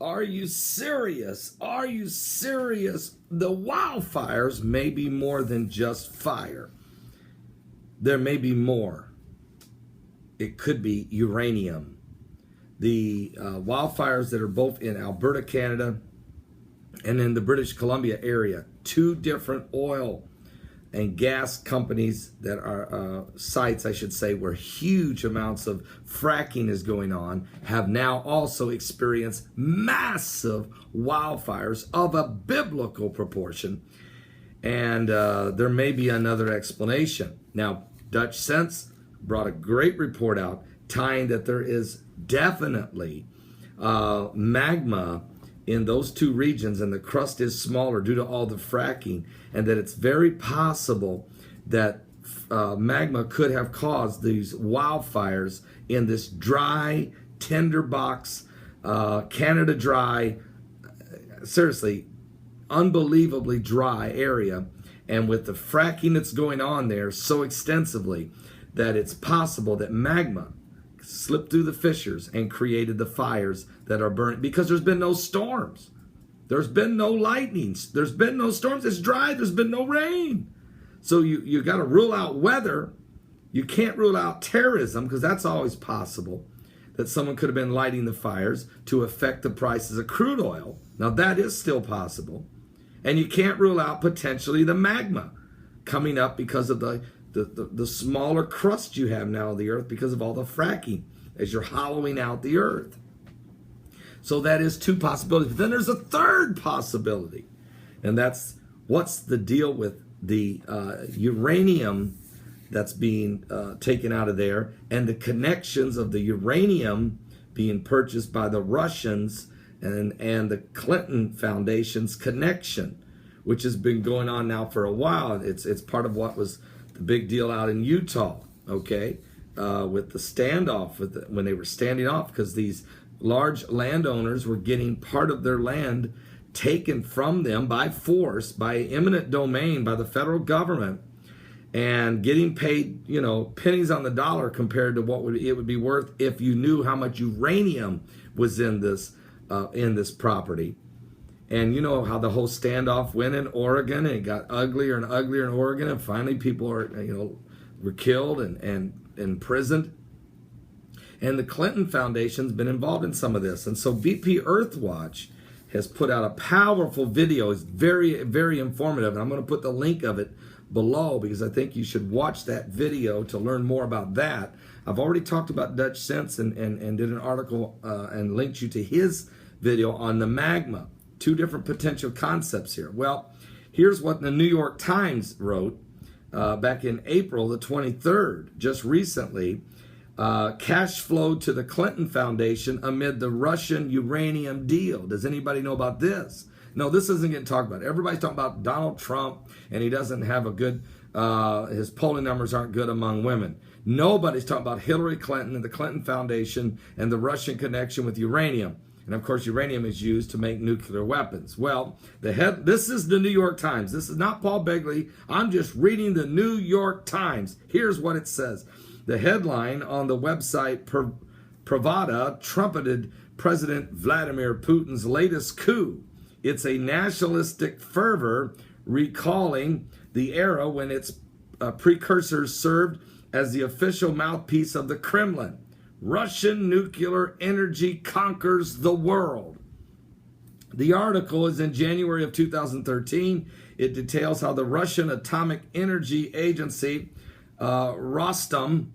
Are you serious? Are you serious? The wildfires may be more than just fire. There may be more. It could be uranium. The wildfires that are both in Alberta, Canada, and in the British Columbia area, two different oil and gas companies that are sites, I should say, where huge amounts of fracking is going on, have now also experienced massive wildfires of a biblical proportion. And there may be another explanation. Now, Dutch Sense brought a great report out tying that there is definitely magma in those two regions, and the crust is smaller due to all the fracking, and that it's very possible that magma could have caused these wildfires in this dry, tinderbox, Canada dry, seriously, unbelievably dry area, and with the fracking that's going on there so extensively that it's possible that magma slipped through the fissures and created the fires that are burning, because there's been no storms. There's been no lightnings. There's been no storms. It's dry. There's been no rain. So you got to rule out weather. You can't rule out terrorism, because that's always possible, that someone could have been lighting the fires to affect the prices of crude oil. Now that is still possible. And you can't rule out potentially the magma coming up because of the smaller crust you have now of the earth because of all the fracking as you're hollowing out the earth. So that is two possibilities. But then there's a third possibility, and that's what's the deal with the uranium that's being taken out of there, and the connections of the uranium being purchased by the Russians and the Clinton Foundation's connection, which has been going on now for a while. It's part of what was the big deal out in Utah, okay, with the standoff when they were standing off, because these large landowners were getting part of their land taken from them by force, by eminent domain, by the federal government, and getting paid, pennies on the dollar compared to what it would be worth if you knew how much uranium was in this property. And you know how the whole standoff went in Oregon, and it got uglier and uglier in Oregon, and finally people were killed and imprisoned. And the Clinton Foundation's been involved in some of this. And so BP Earthwatch has put out a powerful video. It's very, very informative. And I'm going to put the link of it below, because I think you should watch that video to learn more about that. I've already talked about Dutch Sense and did an article and linked you to his video on the magma. Two different potential concepts here. Well, here's what the New York Times wrote back in April the 23rd, just recently. Cash flow to the Clinton Foundation amid the Russian uranium deal. Does anybody know about this? No, this isn't getting talked about. Everybody's talking about Donald Trump, and he doesn't have a good, his polling numbers aren't good among women. Nobody's talking about Hillary Clinton and the Clinton Foundation and the Russian connection with uranium. And of course, uranium is used to make nuclear weapons. Well, this is the New York Times. This is not Paul Begley. I'm just reading the New York Times. Here's what it says. The headline on the website Pravda trumpeted President Vladimir Putin's latest coup. It's a nationalistic fervor recalling the era when its precursors served as the official mouthpiece of the Kremlin. Russian nuclear energy conquers the world. The article is in January of 2013. It details how the Russian Atomic Energy Agency, Rostom,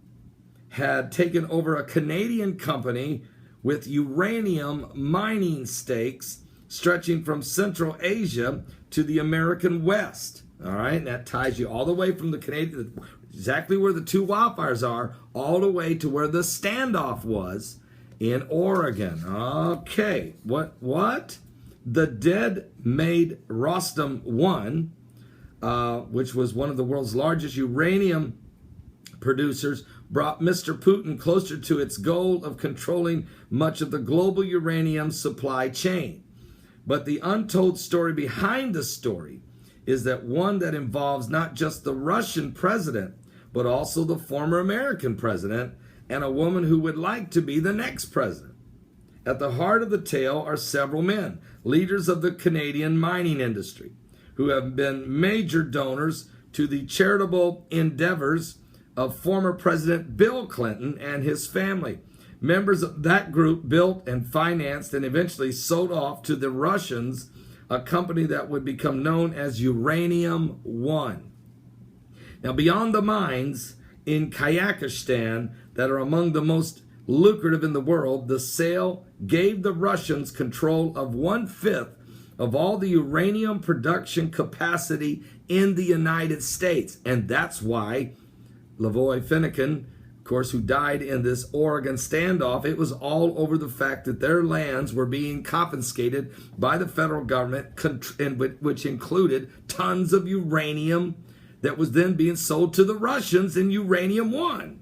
had taken over a Canadian company with uranium mining stakes stretching from Central Asia to the American West. All right, and that ties you all the way from the Canadian, exactly where the two wildfires are, all the way to where the standoff was in Oregon. Okay, what? The dead made Rostom 1, which was one of the world's largest uranium producers, brought Mr. Putin closer to its goal of controlling much of the global uranium supply chain. But the untold story behind the story is that one that involves not just the Russian president, but also the former American president and a woman who would like to be the next president. At the heart of the tale are several men, leaders of the Canadian mining industry, who have been major donors to the charitable endeavors of former President Bill Clinton and his family. Members of that group built and financed and eventually sold off to the Russians a company that would become known as Uranium One. Now, beyond the mines in Kazakhstan that are among the most lucrative in the world, the sale gave the Russians control of 1/5 of all the uranium production capacity in the United States. And that's why Lavoy Finnegan, of course, who died in this Oregon standoff, it was all over the fact that their lands were being confiscated by the federal government, which included tons of uranium that was then being sold to the Russians in Uranium One.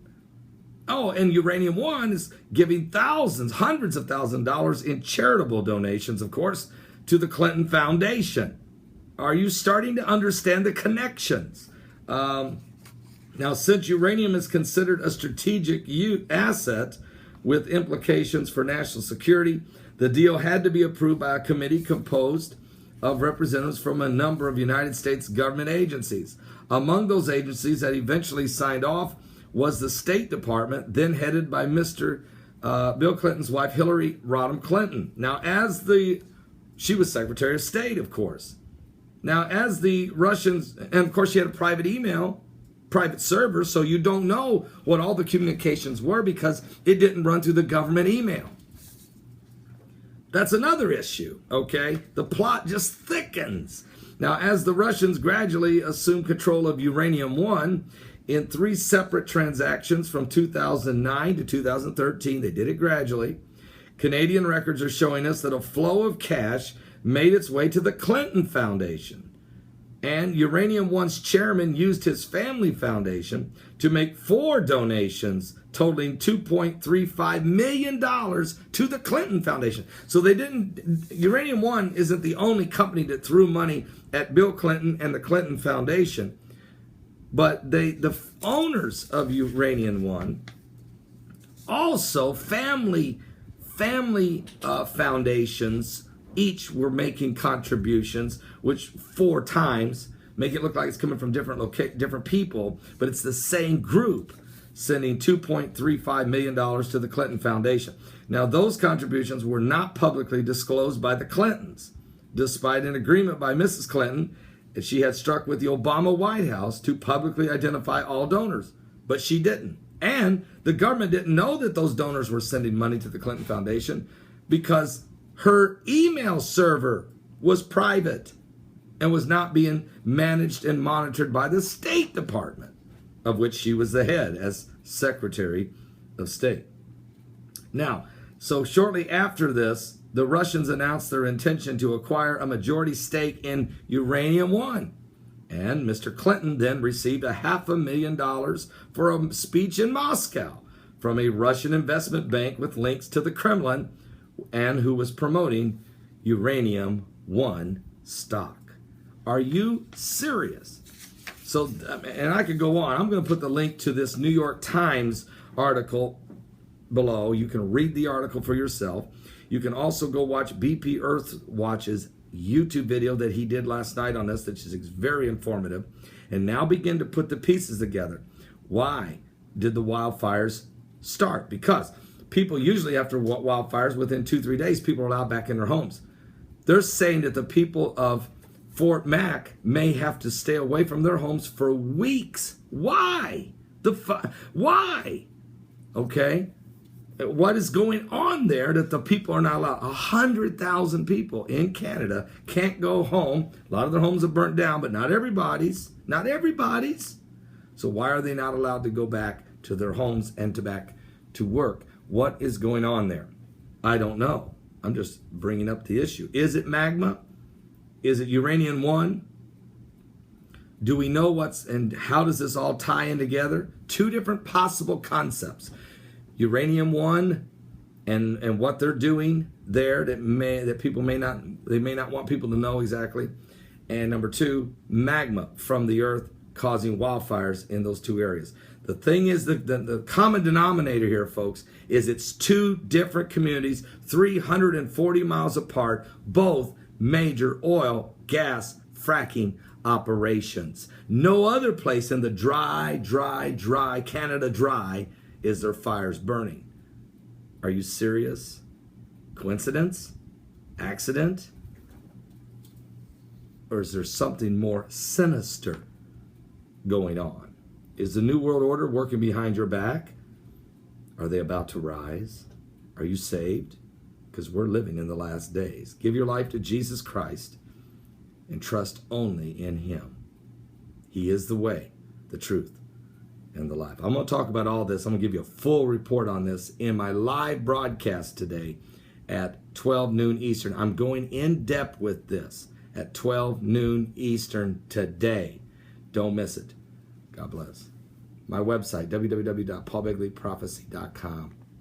Oh, and Uranium One is giving thousands, hundreds of thousands of dollars in charitable donations, of course, to the Clinton Foundation. Are you starting to understand the connections? Now, since uranium is considered a strategic asset with implications for national security, the deal had to be approved by a committee composed of representatives from a number of United States government agencies. Among those agencies that eventually signed off was the State Department, then headed by Mr. Bill Clinton's wife, Hillary Rodham Clinton. Now, she was Secretary of State, of course. Now, as the Russians, and of course she had a private server, so you don't know what all the communications were because it didn't run through the government email. That's another issue, okay? The plot just thickens. Now, as the Russians gradually assumed control of Uranium One in 3 separate transactions from 2009 to 2013, they did it gradually. Canadian records are showing us that a flow of cash made its way to the Clinton Foundation. And Uranium One's chairman used his family foundation to make 4 donations totaling $2.35 million to the Clinton Foundation. So Uranium One isn't the only company that threw money at Bill Clinton and the Clinton Foundation. But the owners of Uranium One, also family foundations, each were making contributions, which 4 times make it look like it's coming from different people, but it's the same group sending $2.35 million to the Clinton Foundation. Now, those contributions were not publicly disclosed by the Clintons, despite an agreement by Mrs. Clinton that she had struck with the Obama White House to publicly identify all donors, but she didn't. And the government didn't know that those donors were sending money to the Clinton Foundation because her email server was private and was not being managed and monitored by the State Department, of which she was the head as Secretary of State. Now, so shortly after this, the Russians announced their intention to acquire a majority stake in Uranium One. And Mr. Clinton then received $500,000 for a speech in Moscow from a Russian investment bank with links to the Kremlin and who was promoting Uranium One stock. Are you serious? So, and I could go on. I'm going to put the link to this New York Times article below. You can read the article for yourself. You can also go watch BP Earthwatch's YouTube video that he did last night on this, which is very informative, and now begin to put the pieces together. Why did the wildfires start? Because people usually after wildfires, within 2-3 days, people are allowed back in their homes. They're saying that the people of Fort Mac may have to stay away from their homes for weeks. Why? Why? Okay? What is going on there that the people are not allowed? 100,000 people in Canada can't go home. A lot of their homes are burnt down, but not everybody's. Not everybody's. So why are they not allowed to go back to their homes and back to work? What is going on there? I don't know. I'm just bringing up the issue. Is it magma? Is it Uranium One? Do we know and how does this all tie in together? 2 different possible concepts. Uranium One and what they're doing there that people may not want people to know exactly. And number 2, magma from the earth causing wildfires in those 2 areas. The thing is, the common denominator here, folks, is it's two different communities, 340 miles apart, both major oil, gas, fracking operations. No other place in the dry Canada dry is there fires burning. Are you serious? Coincidence? Accident? Or is there something more sinister going on? Is the New World Order working behind your back? Are they about to rise? Are you saved? Because we're living in the last days. Give your life to Jesus Christ and trust only in him. He is the way, the truth, and the life. I'm going to talk about all this. I'm going to give you a full report on this in my live broadcast today at 12 noon Eastern. I'm going in depth with this at 12 noon Eastern today. Don't miss it. God bless. My website, www.paulbegleyprophecy.com.